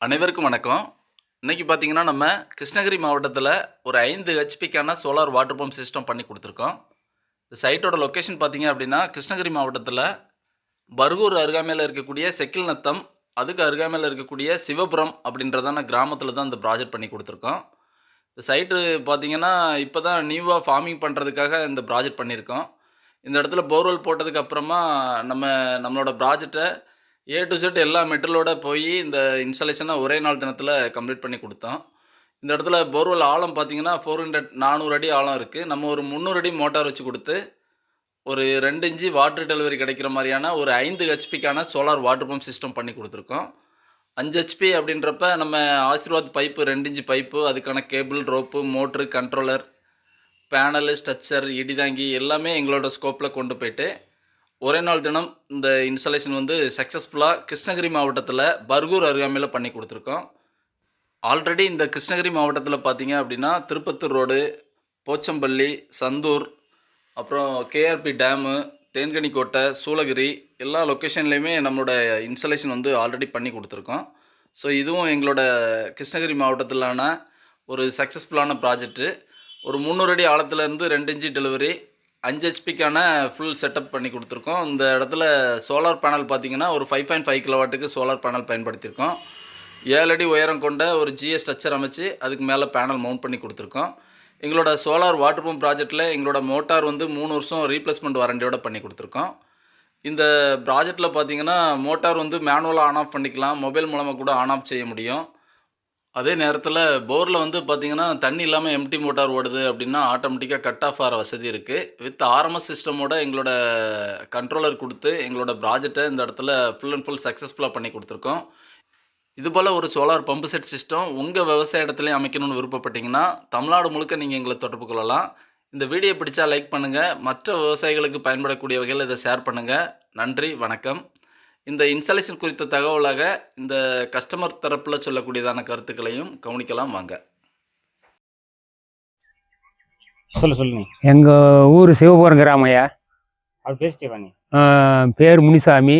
அனைவருக்கும் வணக்கம். இன்னைக்கு பார்த்தீங்கன்னா, நம்ம கிருஷ்ணகிரி மாவட்டத்தில ஒரு 5 ஹெச்பிக்கான சோலார் வாட்டர் பம்ப் சிஸ்டம் பண்ணி குடுத்துருக்கோம். இந்த சைட்டோட லொக்கேஷன் பார்த்தீங்க அப்படின்னா, கிருஷ்ணகிரி மாவட்டத்தில பர்கூர் அருகாமையில இருக்கக்கூடிய செக்கில்நத்தம், அதுக்கு அருகாமையில இருக்கக்கூடிய சிவபுரம் அப்படின்றதான கிராமத்தில தான் இந்த ப்ராஜெக்ட் பண்ணி குடுத்துருக்கோம். இந்த சைட்டு பார்த்தீங்கன்னா, இப்ப தான் நியூவா ஃபார்மிங் பண்றதுக்காக இந்த ப்ராஜெக்ட் பண்ணியிருக்கோம். இந்த இடத்துல போர்வெல் போட்டதுக்கு அப்புறமா நம்மளோட ப்ராஜெக்ட்ட ஏ டூ இசட் எல்லா மெட்டீரியலோட போயி இந்த இன்ஸ்டாலேஷன ஒரே நாள் தினத்தில கம்ப்ளீட் பண்ணி குடுத்தோம். இந்த இடத்துல போர்வெல் ஆழம் பார்த்தீங்கன்னா, 400 அடி ஆழம் இருக்கு. நம்ம ஒரு 300 அடி மோட்டார் வச்சு குடுத்து, ஒரு 2 இன்ச் வாட்டர் டெலிவரி கிடைக்கிற மாரியான ஒரு 5 ஹெச்பிக்கான சோலார் வாட்டர் பம்ப் சிஸ்டம் பண்ணி குடுத்துருக்கோம். 5 ஹெச்பி அப்படின்றப்ப நம்ம ஆசீர்வாத் பைப்பு 2 இன்ச் பைப்பு, அதுக்கான cable, rope, motor, controller, panel, structure, இடிதாங்கி எல்லாமே எங்களோட ஸ்கோப்ல கொண்டு போயிட்டு, ஒரே நாள் தினம் இந்த இன்ஸ்டாலேஷன் வந்து சக்ஸஸ்ஃபுல்லா கிருஷ்ணகிரி மாவட்டத்தில பர்கூர் அருகாமையில பண்ணி குடுத்துருக்கோம். ஆல்ரெடி இந்த கிருஷ்ணகிரி மாவட்டத்தில பார்த்தீங்க அப்படின்னா, திருப்பத்தூர் ரோடு, போச்சம்பள்ளி, சந்தூர், அப்புறம் கேஆர்பி டேமு, தேன்கனிக்கோட்டை, சூளகிரி எல்லா லொக்கேஷன்லயுமே நம்மளோட இன்ஸ்டாலேஷன் வந்து ஆல்ரெடி பண்ணி குடுத்துருக்கோம். ஸோ இதுவும் எங்களோட கிருஷ்ணகிரி மாவட்டத்திலான ஒரு சக்ஸஸ்ஃபுல்லான ப்ராஜெக்ட்டு. ஒரு 300 அடி ஆழத்திலேருந்து 2 இன்ச் டெலிவரி 5 ஹெச்பிக்கான ஃபுல் செட்டப் பண்ணி குடுத்துருக்கோம். இந்த இடத்துல சோலார் பேனல் பார்த்தீங்கன்னா, ஒரு 5.5 கிலோவாட்டுக்கு சோலார் பேனல் பயன்படுத்தியிருக்கோம். 7 அடி உயரம் கொண்ட ஒரு ஜிஎஸ் ஸ்ட்ரக்சர் அமைச்சு, அதுக்கு மேல பேனல் மவுண்ட் பண்ணி குடுத்துருக்கோம். எங்களோட சோலார் வாட்டர் பம்ப் ப்ராஜெக்ட்ல எங்களோட மோட்டார் வந்து 3 வருஷம் ரீப்ளேஸ்மென்ட் வாரண்டியோட பண்ணி குடுத்துருக்கோம். இந்த ப்ராஜெக்ட்ல பார்த்தீங்கன்னா, மோட்டார் வந்து மேனுவலா ஆன் ஆஃப் பண்ணிக்கலாம். மொபைல் மூலமா கூட ஆன் ஆஃப் செய்ய முடியும். அதே நேரத்தில போர்ல வந்து பார்த்தீங்கன்னா, தண்ணி இல்லாம எம்ப்டி மோட்டார் ஓடுது அப்படின்னா, ஆட்டோமேட்டிக்கா கட் ஆஃப் ஆற வசதி இருக்கு. வித் ஆர்எம்எஸ் சிஸ்டமோட எங்களோட கண்ட்ரோலர் குடுத்து, எங்களோட ப்ராஜெக்ட்ட இந்த இடத்துல ஃபுல் அண்ட் ஃபுல் சக்ஸஸ்ஃபுல்லா பண்ணி குடுத்துருக்கோம். இதுபோல ஒரு சோலார் பம்பு செட் சிஸ்டம் உங்க விவசாய இடத்துலயும் அமைக்கணும்னு விருப்பப்பட்டீங்கன்னா, தமிழ்நாடு முழுக்க நீங்க எங்கள தொடர்பு கொள்ளலாம். இந்த வீடியோ பிடிச்சா லைக் பண்ணுங்க. மற்ற விவசாயிகளுக்கு பயன்படக்கூடிய வகையில இத ஷேர் பண்ணுங்க. நன்றி, வணக்கம். இந்த இன்ஸ்டாலேஷன் குறித்த தகவலாக இந்த கஸ்டமர் தரப்புல சொல்லக்கூடியதான கருத்துக்களையும் கவனிக்கலாம் வாங்க. சொல்லுங்க. எங்க ஊர் சிவபுரம் கிராமையா. அவர் பேசிட்டே நீ. பேர் முனிசாமி,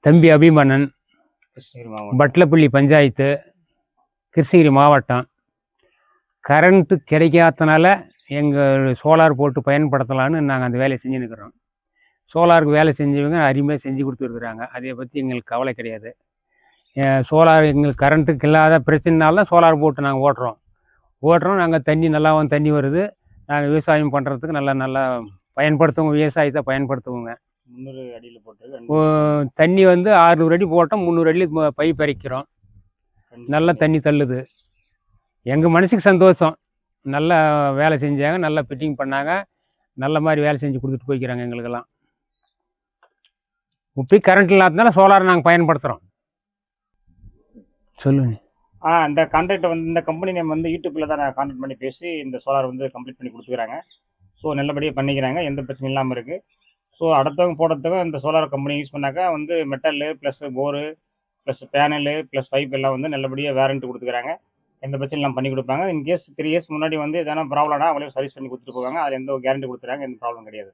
தம்பி அபிமன்னன், கிருஷ்ணகிரி மாவட்டம், பட்லப்பள்ளி பஞ்சாயத்து, கிருஷ்ணகிரி மாவட்டம். கரண்ட்டு கிடைக்காதனால எங்கள் சோலார் போட்டு பயன்படுத்தலான்னு நாங்கள் அந்த வேலையை செஞ்சுன்னுக்கிறோம். சோலாருக்கு வேலை செஞ்சவங்க அருமையாக செஞ்சு கொடுத்துருக்குறாங்க. அதை பற்றி எங்களுக்கு கவலை கிடையாது. சோலார் எங்களுக்கு கரண்ட்டுக்கு இல்லாத பிரச்சனைனால தான் சோலார் போட்டு நாங்கள் ஓட்டுறோம். நாங்கள் தண்ணி நல்லாவும் தண்ணி வருது. நாங்கள் விவசாயம் பண்ணுறதுக்கு நல்லா பயன்படுத்துவோங்க. விவசாயத்தை பயன்படுத்துவோங்க. 300 அடியில் போட்டு தண்ணி வந்து 600 அடி போட்டோம். 300 அடியில் பைப் இறக்கிறோம். நல்லா தண்ணி தள்ளுது. எங்கள் மனசுக்கு சந்தோஷம். நல்லா வேலை செஞ்சாங்க, நல்லா ஃபிட்டிங் பண்ணாங்க, நல்ல மாதிரி வேலை செஞ்சு கொடுத்துட்டு போய்க்கிறாங்க எங்களுக்கெல்லாம். இப்போ கரண்ட் இல்லாததுனால சோலார் நாங்கள் பயன்படுத்துகிறோம். சொல்லுங்க. இந்த கான்ட்ராக்டை வந்து இந்த கம்பெனி நேம் வந்து யூடியூப்பில் தான் கான்டாக்ட் பண்ணி பேசி இந்த சோலார் வந்து கம்ப்ளீட் பண்ணி கொடுத்துக்கிறாங்க. ஸோ நல்லபடியாக பண்ணிக்கிறாங்க, எந்த பிரச்சனையும் இல்லாமல் இருக்குது. ஸோ அடுத்தவங்க போடுறதுக்கும் இந்த சோலார் கம்பெனி யூஸ் பண்ணாக்கா வந்து மெட்டலு ப்ளஸ் போரு ப்ளஸ் பேனலு ப்ளஸ் பைப் எல்லாம் வந்து நல்லபடியாக வேரண்ட்டி கொடுத்துக்கிறாங்க. எந்த பிரச்சனையும் எல்லாம் பண்ணி கொடுப்பாங்க. இன்கேஸ் 3 இயர்ஸ் முன்னாடி வந்து எதனா ப்ராப்ளம்னா அவங்களே சர்வீஸ் பண்ணி கொடுத்துட்டு போவாங்க. அதில் எந்த கேரண்டி கொடுத்துறாங்க, எந்த ப்ராப்ளம் கிடையாது.